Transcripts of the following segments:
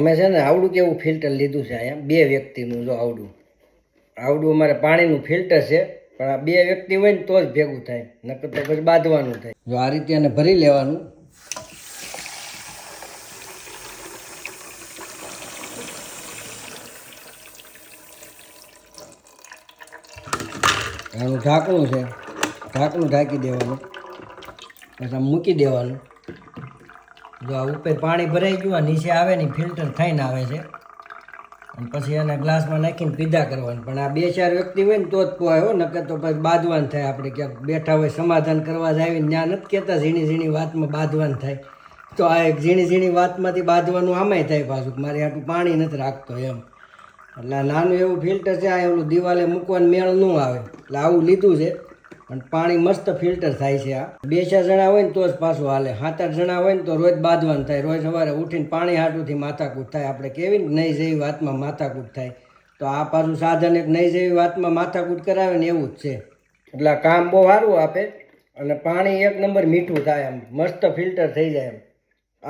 અમે છે ને આવડું કેવું ફિલ્ટર લીધું છે અહીંયા 2 વ્યક્તિનું. જો આવડું અમારે પાણીનું ફિલ્ટર છે, પણ આ 2 વ્યક્તિ હોય ને તો જ ભેગું થાય, નકર તો પછી બાંધવાનું થાય. જો આ રીતે એને ભરી લેવાનું. આનું ઢાંકણું છે, ઢાંકણું ઢાંકી દેવાનું, પછી આમ મૂકી દેવાનું. જો આ ઉપર પાણી ભરાઈ ગયું, નીચે આવે ને ફિલ્ટર થઈને આવે છે, અને પછી એને ગ્લાસમાં નાખીને પીધા કરવાનું. પણ આ 2-4 વ્યક્તિ હોય ને તો જ પોહાય હો, નકર તો પછી બાંધવાનું થાય. આપણે ક્યાંક બેઠા હોય સમાધાન કરવા જ આવીને ત્યાં નથી કહેતા ઝીણી ઝીણી વાતમાં બાંધવાનું થાય, તો આ એક ઝીણી ઝીણી વાતમાંથી બાંધવાનું આમાંય થાય પાછું. મારે આટલું પાણી નથી રાખતો એમ. એટલે આ નાનું એવું ફિલ્ટર છે, આ એવું દિવાલે મૂકવાનું મેળ ન આવે, એટલે આવું લીધું છે. પણ પાણી મસ્ત ફિલ્ટર થાય છે. આ 2-4 જણા હોય ને તો જ પાછું હાલે. 7-8 જણા હોય ને તો રોજ બાંધવાનું થાય. રોજ સવારે ઉઠીને પાણી હાટુથી માથાકૂટ થાય. આપણે કેવી ને નહીં જેવી વાતમાં માથાકૂટ થાય, તો આ પાછું સાધન એક નહીં જેવી વાતમાં માથાકૂટ કરાવે ને એવું જ છે. એટલે કામ બહુ સારું આપે, અને પાણી એક નંબર મીઠું થાય. આમ મસ્ત ફિલ્ટર થઈ જાય. એમ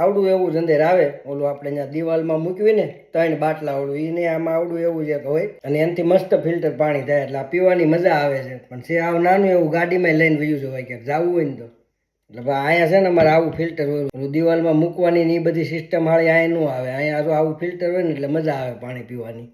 આવડું એવું જ અંદર આવે. ઓલું આપણે અહીંયા દિવાલમાં મૂકવી ને 3 બાટલા આવડું, એને આમાં આવડું એવું જ હોય, અને એનાથી મસ્ત ફિલ્ટર પાણી થાય. એટલે આ પીવાની મજા આવે છે. પણ છે આવું નાનું એવું, ગાડીમાં લઈને વયું જવાય ક્યાંક જવું હોય ને તો. એટલે અહીંયા છે ને અમારે આવું ફિલ્ટર હોય. દિવાલમાં મૂકવાની ને એ બધી સિસ્ટમ હાળી અહીંયા ન આવે. અહીંયા જો આવું ફિલ્ટર હોય ને એટલે મજા આવે પાણી પીવાની.